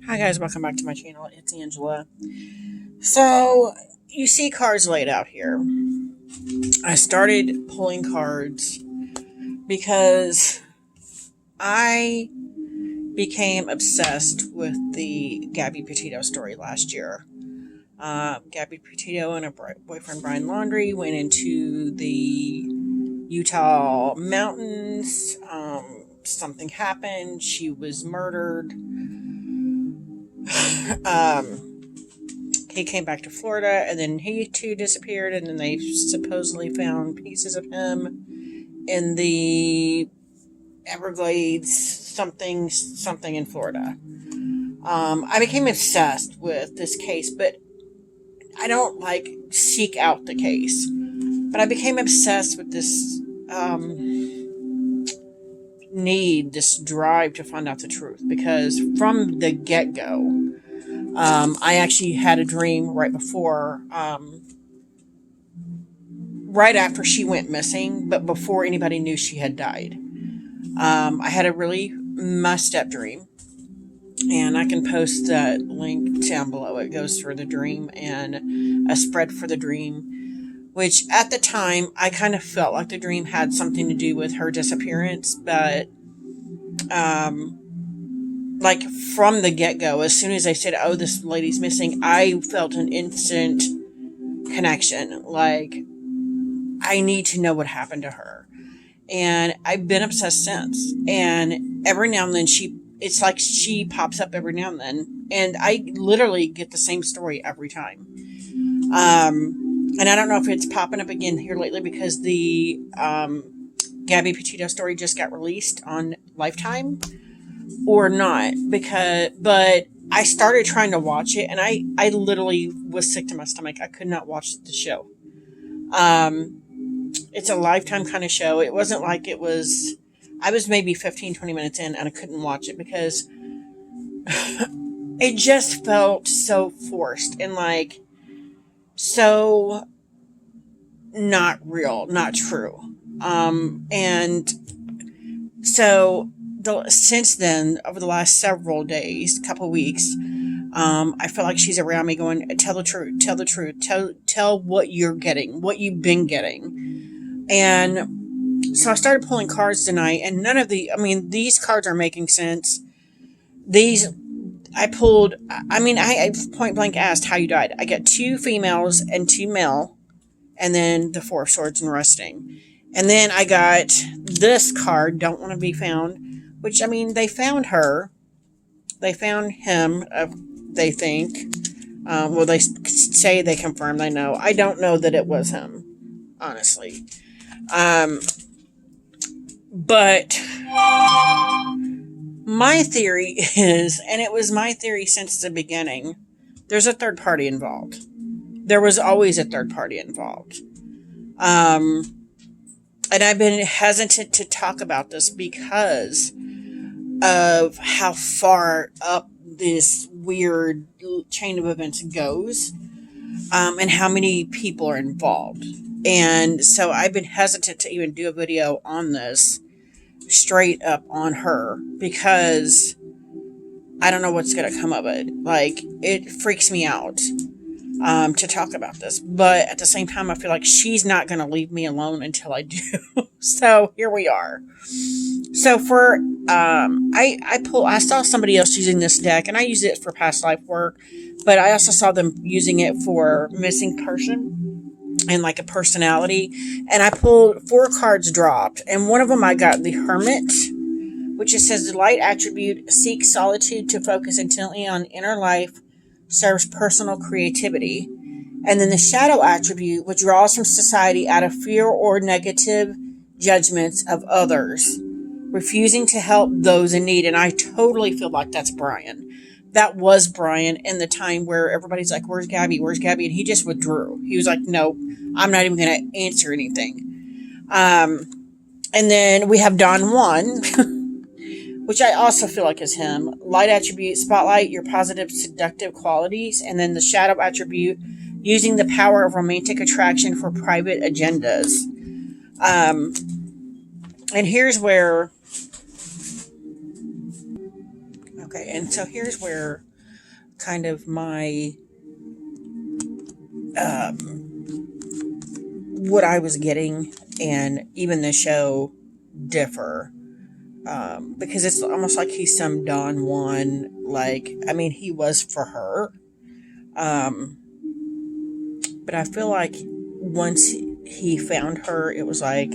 Hi guys, welcome back to my channel. It's Angela. So, you see cards laid out here. I started pulling cards because I became obsessed with the Gabby Petito story last year. Gabby Petito and her boyfriend Brian Laundrie went into the Utah mountains. Something happened. She was murdered. He came back to Florida, and then he too disappeared, and then they supposedly found pieces of him in the Everglades, something in Florida. I became obsessed with this case, but I don't seek out the case. But I became obsessed with this need, this drive to find out the truth, because from the get-go, I actually had a dream right after she went missing, but before anybody knew she had died. I had a really messed up dream, and I can post that link down below. It goes through the dream and a spread for the dream, which at the time I kind of felt like the dream had something to do with her disappearance, but from the get-go, as soon as I said, oh, this lady's missing, I felt an instant connection. I need to know what happened to her. And I've been obsessed since. And every now and then it's like she pops up every now and then. And I literally get the same story every time. And I don't know if it's popping up again here lately because the Gabby Petito story just got released on Lifetime or not, but I started trying to watch it, and I literally was sick to my stomach. I could not watch the show. It's a Lifetime kind of show. It wasn't like it was, I was maybe 15-20 minutes in and I couldn't watch it because it just felt so forced and so not real, not true. And so since then, over the last several days, couple weeks, I feel like she's around me going, tell the truth, tell what you're getting, what you've been getting. And so I started pulling cards tonight, and these cards are making sense. I point blank asked how you died. I got 2 females and 2 male, and then the 4 of swords and resting. And then I got this card, don't want to be found, which, they found her. They found him, they think. They say they confirmed, they know. I don't know that it was him, honestly. But my theory is, and it was my theory since the beginning, there's a third party involved. There was always a third party involved. And I've been hesitant to talk about this because of how far up this weird chain of events goes, and how many people are involved. And so I've been hesitant to even do a video on this straight up on her because I don't know what's going to come of it. It freaks me out to talk about this. But at the same time, I feel like she's not going to leave me alone until I do. So here we are. So for, I saw somebody else using this deck, and I use it for past life work, but I also saw them using it for missing person and a personality. And I pulled 4 cards dropped, and one of them I got the Hermit, which it says the light attribute seeks solitude to focus intently on inner life, serves personal creativity. And then the shadow attribute withdraws from society out of fear or negative judgments of others, refusing to help those in need. And I totally feel like that's Brian. That was Brian in the time where everybody's like, where's Gabby? Where's Gabby? And he just withdrew. He was like, no, I'm not even going to answer anything. And then we have Don Juan, which I also feel like is him. Light attribute, spotlight your positive seductive qualities. And then the shadow attribute, using the power of romantic attraction for private agendas. And here's where, okay, and so here's where kind of my what I was getting, and even the show differ. Because it's almost like he's some Don Juan, like, I mean, he was for her. Um, but I feel like once he found her, it was like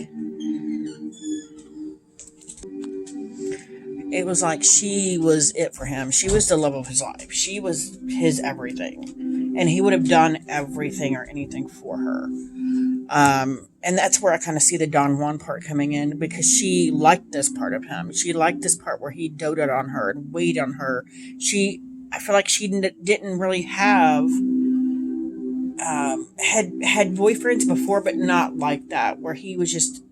she was it for him. She was the love of his life. She was his everything. And he would have done everything or anything for her. And that's where I kind of see the Don Juan part coming in, because she liked this part of him. She liked this part where he doted on her and waited on her. I feel like she didn't really have, had boyfriends before, but not like that, where he was just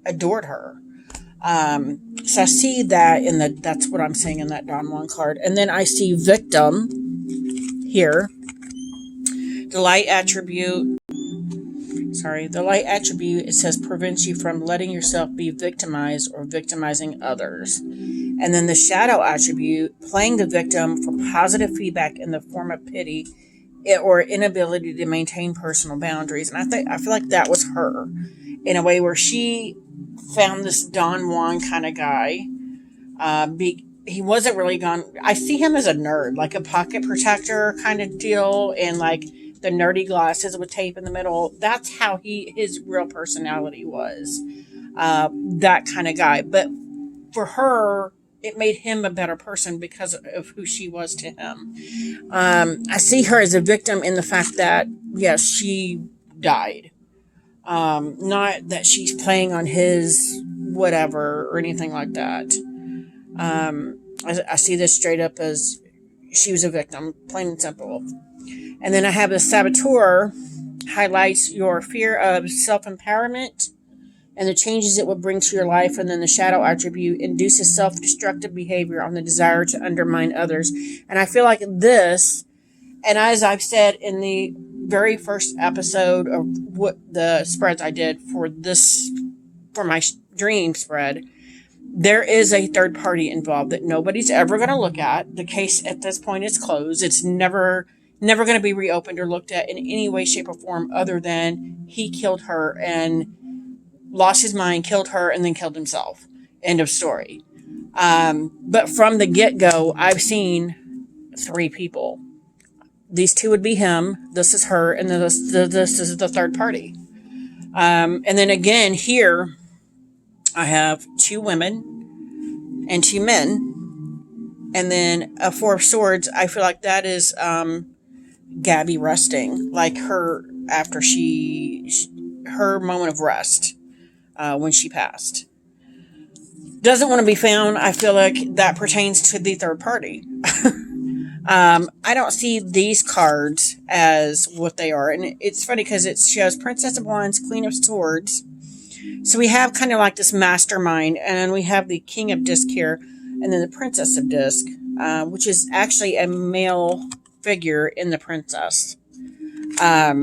adored her. So I see that that's what I'm saying in that Don Juan card. And then I see victim here. The light attribute, it says prevents you from letting yourself be victimized or victimizing others. And then the shadow attribute, playing the victim for positive feedback in the form of pity or inability to maintain personal boundaries. And I feel like that was her, in a way where she found this Don Juan kind of guy. He wasn't really gone. I see him as a nerd, like a pocket protector kind of deal, and like the nerdy glasses with tape in the middle. That's how his real personality was. That kind of guy. But for her, it made him a better person because of who she was to him. I see her as a victim in the fact that, yes, she died. Not that she's playing on his whatever or anything like that. I see this straight up as she was a victim, plain and simple. And then I have the saboteur, highlights your fear of self-empowerment and the changes it will bring to your life. And then the shadow attribute induces self-destructive behavior on the desire to undermine others. And I feel like this, and as I've said in the very first episode of what the spreads I did for my dream spread, there is a third party involved that nobody's ever going to look at. The case at this point is closed. It's never going to be reopened or looked at in any way, shape, or form other than he killed her and lost his mind, killed her, and then killed himself. End of story. But from the get-go, I've seen 3 people. These 2 would be him, this is her, and then this is the third party. And then again, here, I have 2 women and 2 men. And then a 4 of swords, I feel like that is Gabby resting. Like her, after her moment of rest when she passed. Doesn't want to be found. I feel like that pertains to the third party. I don't see these cards as what they are. And it's funny because it shows Princess of Wands, Queen of Swords. So we have kind of like this mastermind, and then we have the King of Disc here, and then the Princess of Disc, which is actually a male figure in the princess. I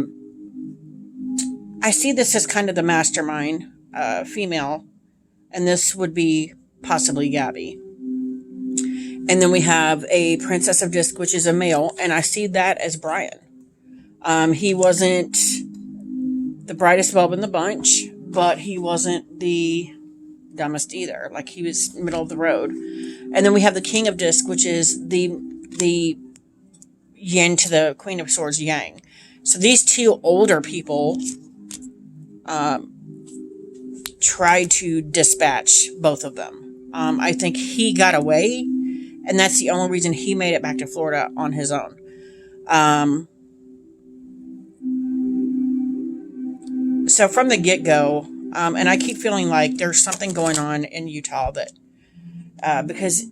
see this as kind of the mastermind, female, and this would be possibly Gabby. And then we have a Princess of Disc, which is a male, and I see that as Brian. He wasn't the brightest bulb in the bunch, but he wasn't the dumbest either. Like, he was middle of the road. And then we have the King of Disc, which is the yin to the Queen of Swords yang. So these 2 older people tried to dispatch both of them. I think he got away, and that's the only reason he made it back to Florida on his own. So from the get-go, and I keep feeling like there's something going on in Utah that, because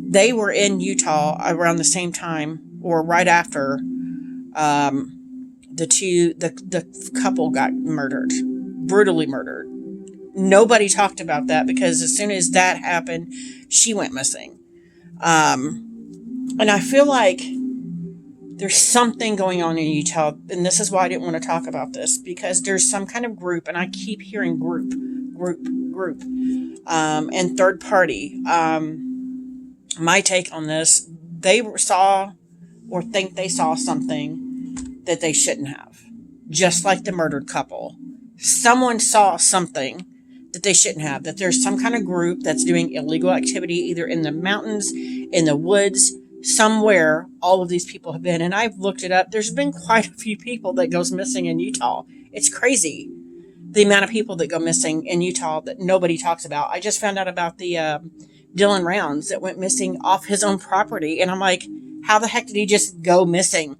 they were in Utah around the same time or right after the couple got murdered, brutally murdered. Nobody talked about that because as soon as that happened, she went missing. And I feel like there's something going on in Utah, and this is why I didn't want to talk about this, because there's some kind of group, and I keep hearing group, and third party. My take on this, they saw or think they saw something that they shouldn't have. Just like the murdered couple. Someone saw something that they shouldn't have. That there's some kind of group that's doing illegal activity either in the mountains, in the woods, somewhere all of these people have been. And I've looked it up. There's been quite a few people that goes missing in Utah. It's crazy, the amount of people that go missing in Utah that nobody talks about. I just found out about the Dylan Rounds that went missing off his own property. And I'm like, how the heck did he just go missing?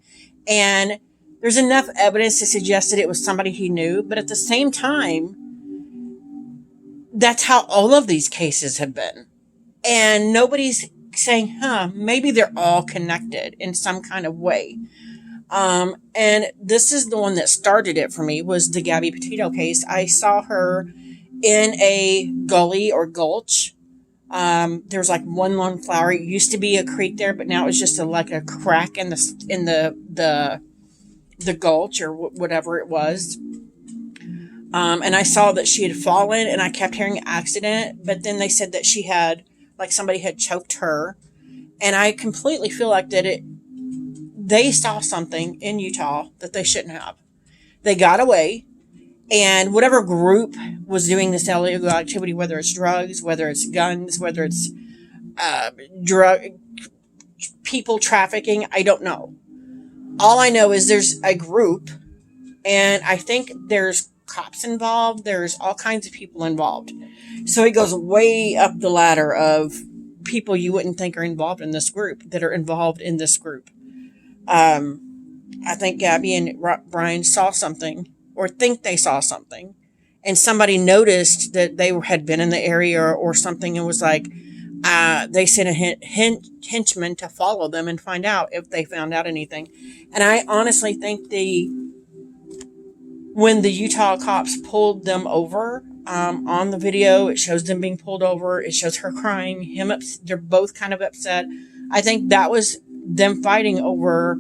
And there's enough evidence to suggest that it was somebody he knew. But at the same time, that's how all of these cases have been. And nobody's saying, maybe they're all connected in some kind of way. And this is the one that started it for me, was the Gabby Petito case. I saw her in a gully or gulch. There was like one lone flower. It used to be a creek there, but now it's just like a crack in the gulch or whatever it was. And I saw that she had fallen, and I kept hearing accident, but then they said that she had, like, somebody had choked her. And I completely feel like that they saw something in Utah that they shouldn't have. They got away, and whatever group was doing this illegal activity, whether it's drugs, whether it's guns, whether it's people trafficking, I don't know. All I know is there's a group, and I think there's cops involved. There's all kinds of people involved. So it goes way up the ladder of people you wouldn't think are involved in this group that are involved in this group. I think Gabby and Brian saw something, or think they saw something, and somebody noticed that they had been in the area or something, and was like, they sent a henchman to follow them and find out if they found out anything. And I honestly think when the Utah cops pulled them over, on the video, it shows them being pulled over. It shows her crying, they're both kind of upset. I think that was them fighting over,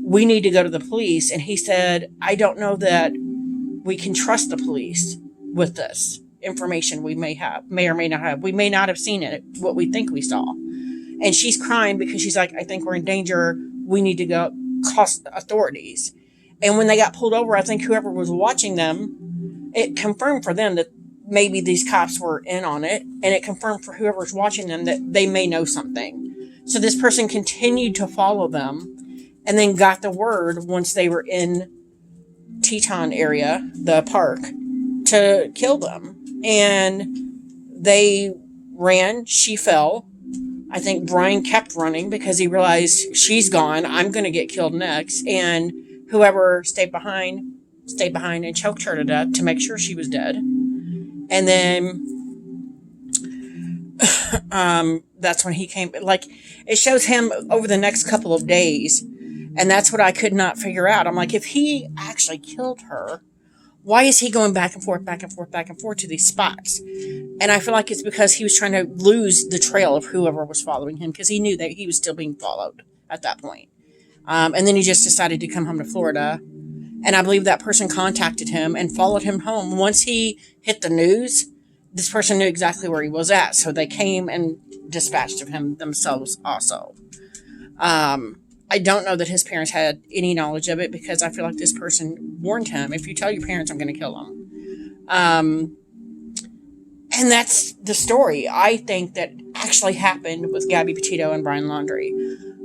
we need to go to the police. And he said, I don't know that we can trust the police with this information we may or may not have. We may not have seen it, what we think we saw. And she's crying because she's like, I think we're in danger. We need to go call authorities. And when they got pulled over, I think whoever was watching them, it confirmed for them that maybe these cops were in on it. And it confirmed for whoever's watching them that they may know something. So this person continued to follow them, and then got the word once they were in Teton area, the park, to kill them. And they ran. She fell. I think Brian kept running because he realized, she's gone. I'm going to get killed next. And whoever stayed behind and choked her to death to make sure she was dead. And then that's when he came. Like, it shows him over the next couple of days. And that's what I could not figure out. I'm like, if he actually killed her, why is he going back and forth to these spots? And I feel like it's because he was trying to lose the trail of whoever was following him, because he knew that he was still being followed at that point. And then he just decided to come home to Florida. And I believe that person contacted him and followed him home. Once he hit the news, this person knew exactly where he was at. So they came and dispatched of him themselves also. I don't know that his parents had any knowledge of it, because I feel like this person warned him, if you tell your parents, I'm going to kill them. And that's the story I think that actually happened with Gabby Petito and Brian Laundrie.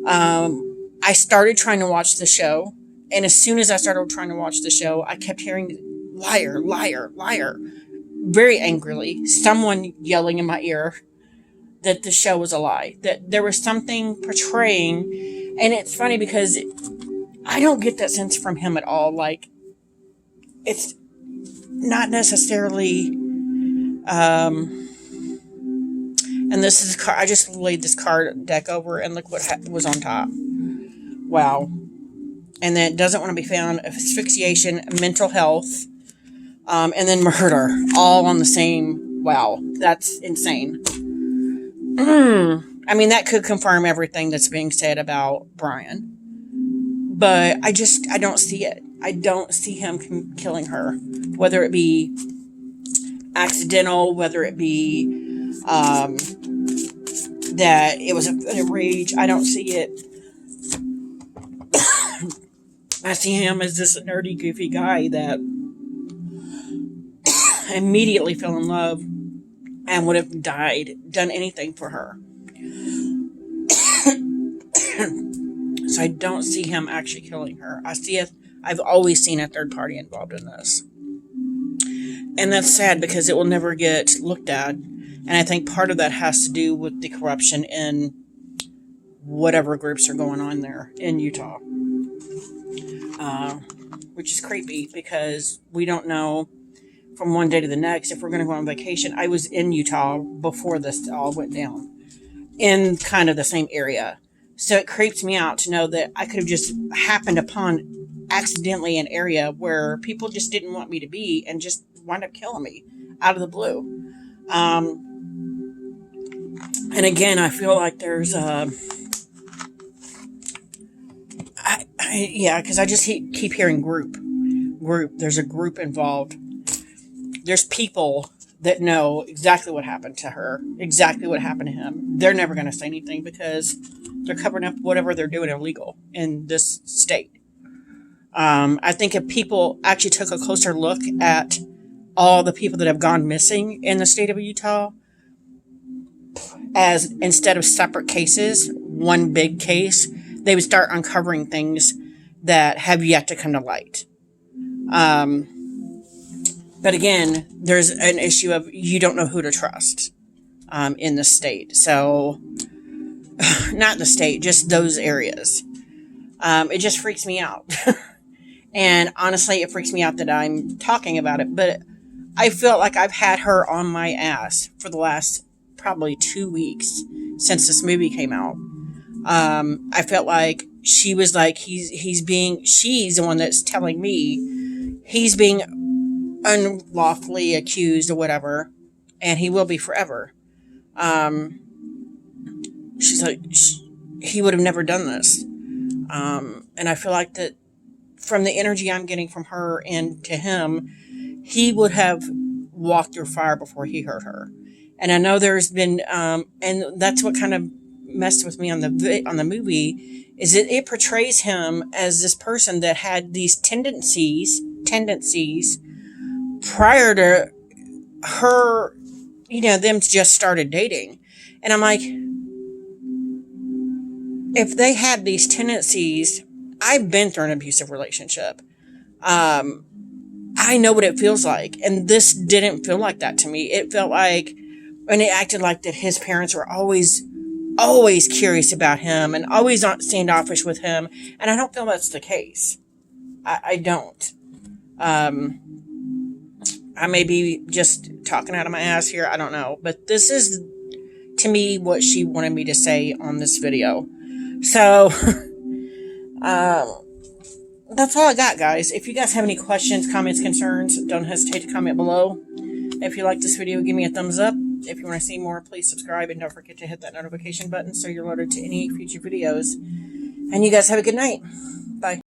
I started trying to watch the show, and as soon as I started trying to watch the show, I kept hearing liar, liar, liar, very angrily, someone yelling in my ear that the show was a lie, that there was something portraying. And it's funny because I don't get that sense from him at all. Like, it's not necessarily, and this is, I just laid this card deck over, and look what was on top. Wow. And then it doesn't want to be found, asphyxiation, mental health, and then murder, all on the same. Wow. That's insane. I mean, that could confirm everything that's being said about Brian. But I don't see it. I don't see him killing her. Whether it be accidental, whether it be that it was a rage. I don't see it. I see him as this nerdy, goofy guy that immediately fell in love and would have done anything for her. So I don't see him actually killing her. I've always seen a third party involved in this. And that's sad because it will never get looked at. And I think part of that has to do with the corruption in whatever groups are going on there in Utah. Which is creepy because we don't know from one day to the next if we're going to go on vacation. I was in Utah before this all went down in kind of the same area. So it creeps me out to know that I could have just happened upon accidentally an area where people just didn't want me to be and just wind up killing me out of the blue. And again, I feel like there's because I just keep hearing group. There's a group involved. There's people that know exactly what happened to her, exactly what happened to him. They're never going to say anything because they're covering up whatever they're doing illegal in this state. I think if people actually took a closer look at all the people that have gone missing in the state of Utah, as instead of separate cases, one big case, they would start uncovering things that have yet to come to light. But again, there's an issue of you don't know who to trust in the state. So, not the state, just those areas. It just freaks me out. And honestly, it freaks me out that I'm talking about it. But I feel like I've had her on my ass for the last probably 2 weeks since this movie came out. I felt like she was like, she's the one that's telling me he's being unlawfully accused or whatever, and he will be forever. She's like, he would have never done this. And I feel like that from the energy I'm getting from her and to him, he would have walked through fire before he hurt her. And I know there's been, and that's what kind of messed with me on the movie, is that it portrays him as this person that had these tendencies prior to her, them just started dating. And I'm like, if they had these tendencies, I've been through an abusive relationship. I know what it feels like. And this didn't feel like that to me. It felt like, and it acted like that his parents were always curious about him and always standoffish with him. And I don't feel that's the case. I don't. I may be just talking out of my ass here. I don't know. But this is, to me, what she wanted me to say on this video. So, that's all I got, guys. If you guys have any questions, comments, concerns, don't hesitate to comment below. If you like this video, give me a thumbs up. If you want to see more, please subscribe. And don't forget to hit that notification button so you're alerted to any future videos. And you guys have a good night. Bye.